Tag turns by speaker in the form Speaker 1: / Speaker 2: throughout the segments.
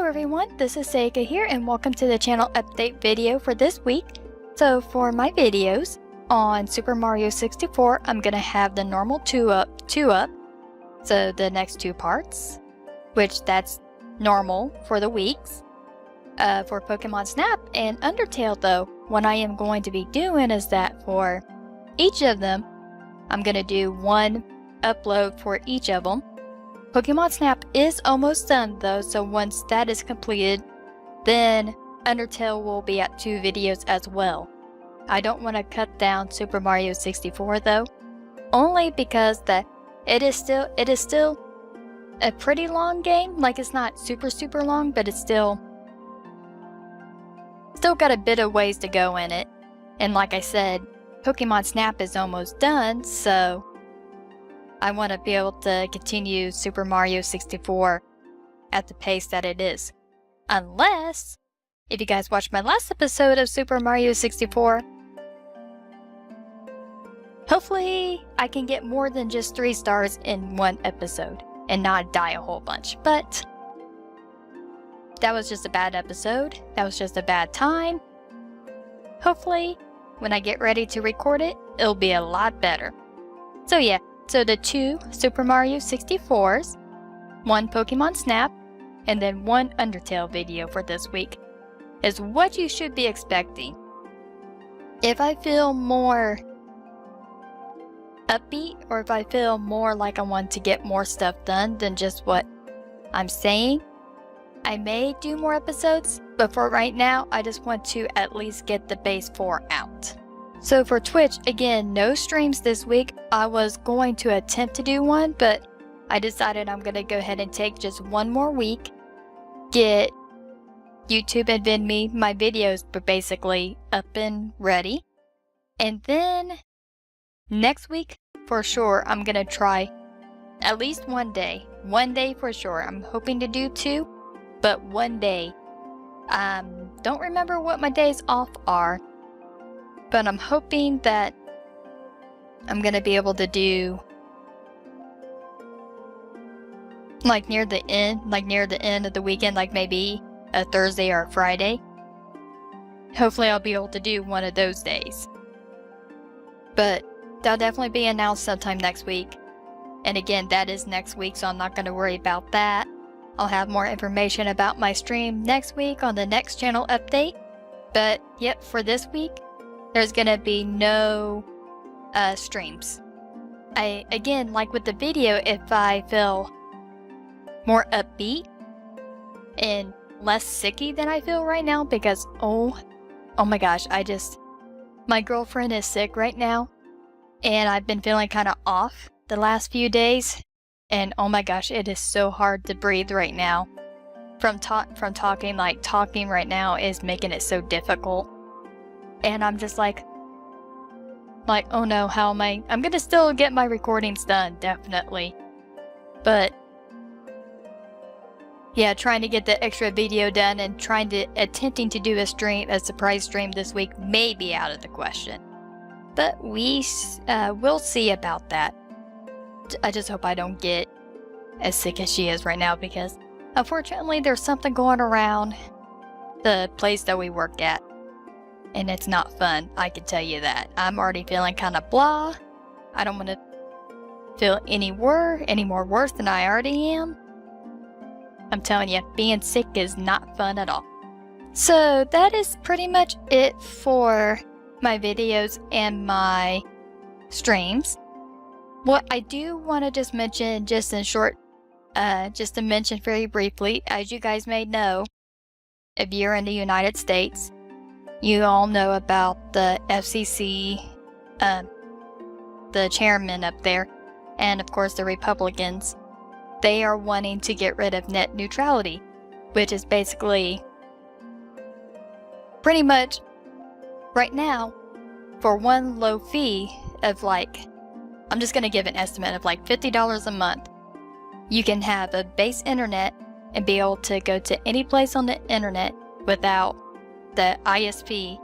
Speaker 1: everyone, this is Seika here and welcome to the channel update video for this week. So for my videos on Super Mario 64, I'm gonna have the normal 2 up, so the next 2 parts, which that's normal for the weeks. For Pokemon Snap and Undertale though, what I am going to be doing is that for each of them, I'm gonna do 1 upload for each of them. Pokemon Snap is almost done though, so once that is completed, then Undertale will be at 2 videos as well. I don't want to cut down Super Mario 64 though, only because it is still a pretty long game. Like, it's not super long, but it's still got a bit of ways to go in it. And like I said, Pokemon Snap is almost done, so I want to be able to continue Super Mario 64 at the pace that it is. Unless, if you guys watched my last episode of Super Mario 64, hopefully I can get more than just 3 stars in 1 episode and not die a whole bunch. But that was just a bad episode. That was just a bad time. Hopefully, when I get ready to record it, it'll be a lot better. So yeah. So the 2 Super Mario 64s, 1 Pokemon Snap, and then 1 Undertale video for this week is what you should be expecting. If I feel more upbeat, or if I feel more like I want to get more stuff done than just what I'm saying, I may do more episodes, but for right now, I just want to at least get the base 4 out. So for Twitch, again, no streams this week. I was going to attempt to do one, but I decided I'm going to go ahead and take just 1 more week, get YouTube and VidMe, my videos, but basically up and ready. And then next week, for sure, I'm going to try at least 1 day. 1 day for sure. I'm hoping to do 2, but 1 day. Don't remember what my days off are. But I'm hoping that I'm gonna be able to do like near the end of the weekend, like maybe a Thursday or a Friday. Hopefully I'll be able to do one of those days. But that'll definitely be announced sometime next week. And again, that is next week, so I'm not gonna worry about that. I'll have more information about my stream next week on the next channel update. But yep, for this week, there's gonna be no streams. Again, like with the video, if I feel more upbeat and less sicky than I feel right now, because oh my gosh, my girlfriend is sick right now, and I've been feeling kind of off the last few days, and oh my gosh, it is so hard to breathe right now. From talking right now is making it so difficult. And I'm just like, oh no, how am I'm gonna still get my recordings done, definitely. But yeah, trying to get the extra video done and attempting to do a surprise stream this week may be out of the question. But we'll see about that. I just hope I don't get as sick as she is right now, because unfortunately there's something going around the place that we work at. And it's not fun, I can tell you that. I'm already feeling kind of blah. I don't want to feel any more worse than I already am. I'm telling you, being sick is not fun at all. So that is pretty much it for my videos and my streams. What I do want to just mention, just in short, just to mention very briefly, as you guys may know, if you're in the United States, you all know about the FCC, the chairman up there, and of course the Republicans. They are wanting to get rid of net neutrality, which is basically pretty much right now, for 1 low fee of I'm just going to give an estimate of $50 a month, you can have a base internet and be able to go to any place on the internet without the ISP,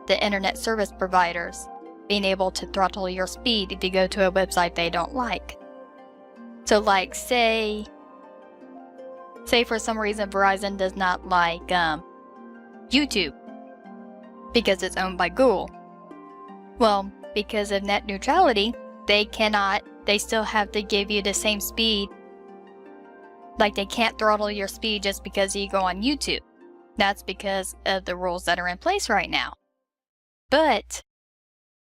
Speaker 1: the internet service providers, being able to throttle your speed if you go to a website they don't like. So say say for some reason Verizon does not like YouTube because it's owned by Google. Well, because of net neutrality, they still have to give you the same speed. Like, they can't throttle your speed just because you go on YouTube. That's because of the rules that are in place right now. But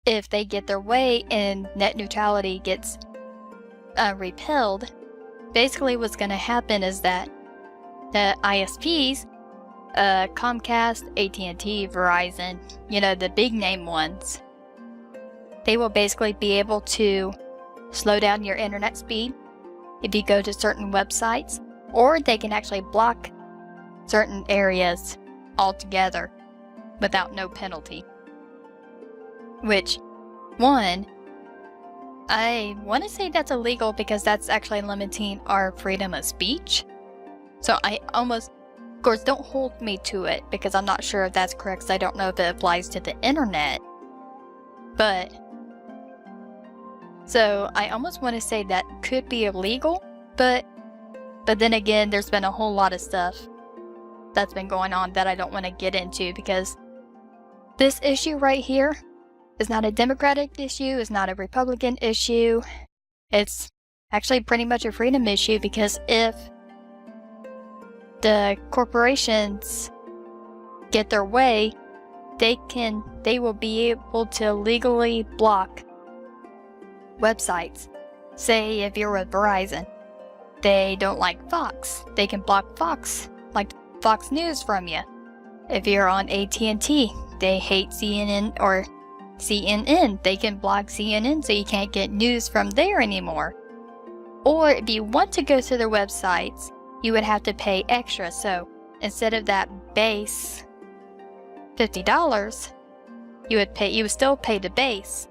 Speaker 1: if they get their way and net neutrality gets repealed, basically what's going to happen is that the ISPs, Comcast, AT&T, Verizon, the big name ones, they will basically be able to slow down your internet speed if you go to certain websites, or they can actually block certain areas altogether without no penalty. Which, one, I want to say that's illegal because that's actually limiting our freedom of speech. So I almost, of course, don't hold me to it because I'm not sure if that's correct, because I don't know if it applies to the internet. But, so I almost want to say that could be illegal, but then again, there's been a whole lot of stuff that's been going on that I don't want to get into, because this issue right here is not a Democratic issue, it's not a Republican issue. It's actually pretty much a freedom issue, because if the corporations get their way, they will be able to legally block websites. Say if you're with Verizon, they don't like Fox, they can block Fox, like Fox News from you. If you're on AT&T, they hate CNN or CNN, they can block CNN so you can't get news from there anymore. Or if you want to go to their websites, you would have to pay extra. So instead of that base $50, you would still pay the base.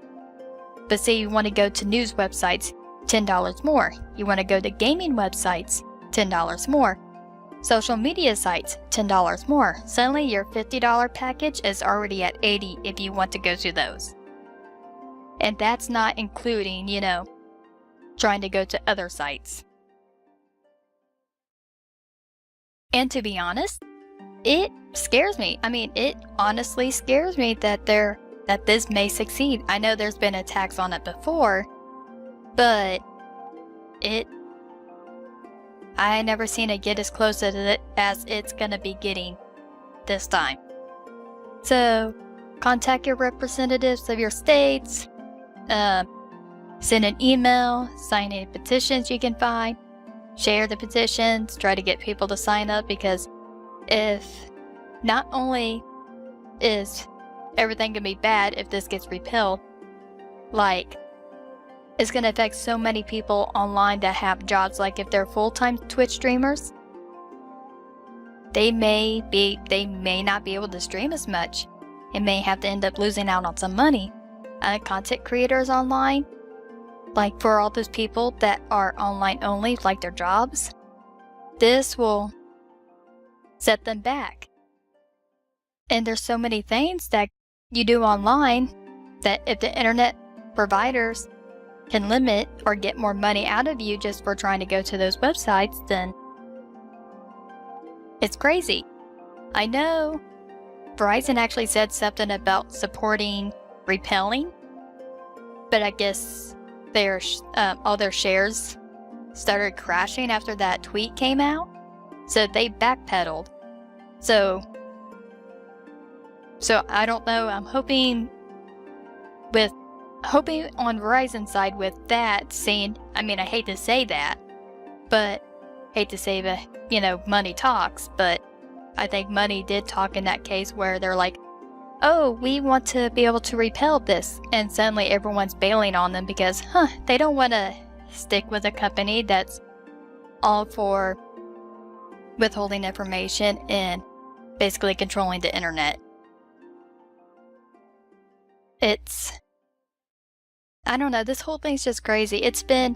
Speaker 1: But say you want to go to news websites, $10 more. You want to go to gaming websites, $10 more. Social media sites, $10 more. Suddenly your $50 package is already at $80 if you want to go to those. And that's not including, trying to go to other sites. And to be honest, it scares me. I mean, it honestly scares me that this may succeed. I know there's been attacks on it before, but I never seen it get as close to it as it's gonna be getting this time. So, contact your representatives of your states, send an email, sign any petitions you can find, share the petitions, try to get people to sign up, because if not only is everything gonna be bad if this gets repealed, like, it's gonna affect so many people online that have jobs. Like if they're full-time Twitch streamers, they may not be able to stream as much and may have to end up losing out on some money. Content creators online, like for all those people that are online only, like their jobs, this will set them back. And there's so many things that you do online that if the internet providers can limit or get more money out of you just for trying to go to those websites, then it's crazy. I know Verizon actually said something about supporting repelling, but I guess all their shares started crashing after that tweet came out, so they backpedaled. So I don't know. I'm hoping on Verizon's side with that, saying, I mean, I hate to say that, but hate to say that, money talks, but I think money did talk in that case, where they're like, oh, we want to be able to repel this, and suddenly everyone's bailing on them because, they don't want to stick with a company that's all for withholding information and basically controlling the internet. I don't know, this whole thing's just crazy. It's been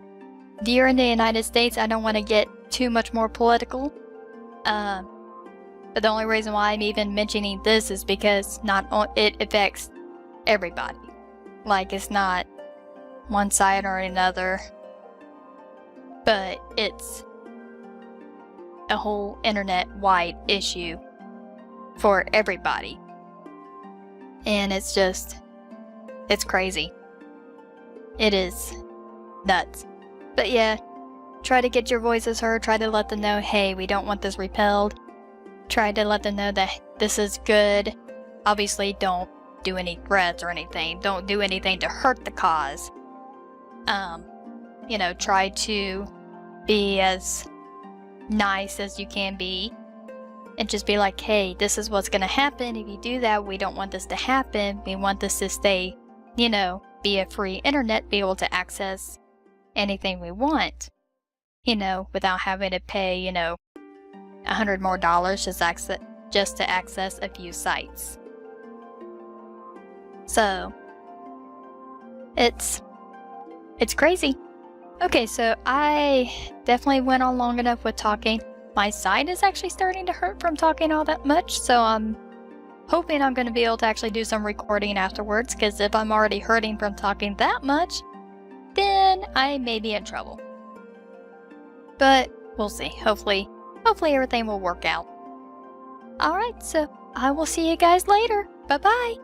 Speaker 1: here in the United States. I don't want to get too much more political, but the only reason why I'm even mentioning this is because it affects everybody. Like, it's not one side or another, but a whole internet-wide issue for everybody. And it's crazy. It is nuts. But yeah, try to get your voices heard. Try to let them know, hey, we don't want this repelled. Try to let them know that this is good. Obviously, don't do any threats or anything. Don't do anything to hurt the cause. Try to be as nice as you can be. And just be like, hey, this is what's going to happen. If you do that, we don't want this to happen. We want this to stay, be a free internet, be able to access anything we want, without having to pay, $100 more just to access a few sites. So, it's crazy. Okay, so I definitely went on long enough with talking. My side is actually starting to hurt from talking all that much, so I'm hoping I'm going to be able to actually do some recording afterwards, because if I'm already hurting from talking that much, then I may be in trouble. But we'll see. Hopefully everything will work out. Alright, so I will see you guys later. Bye-bye!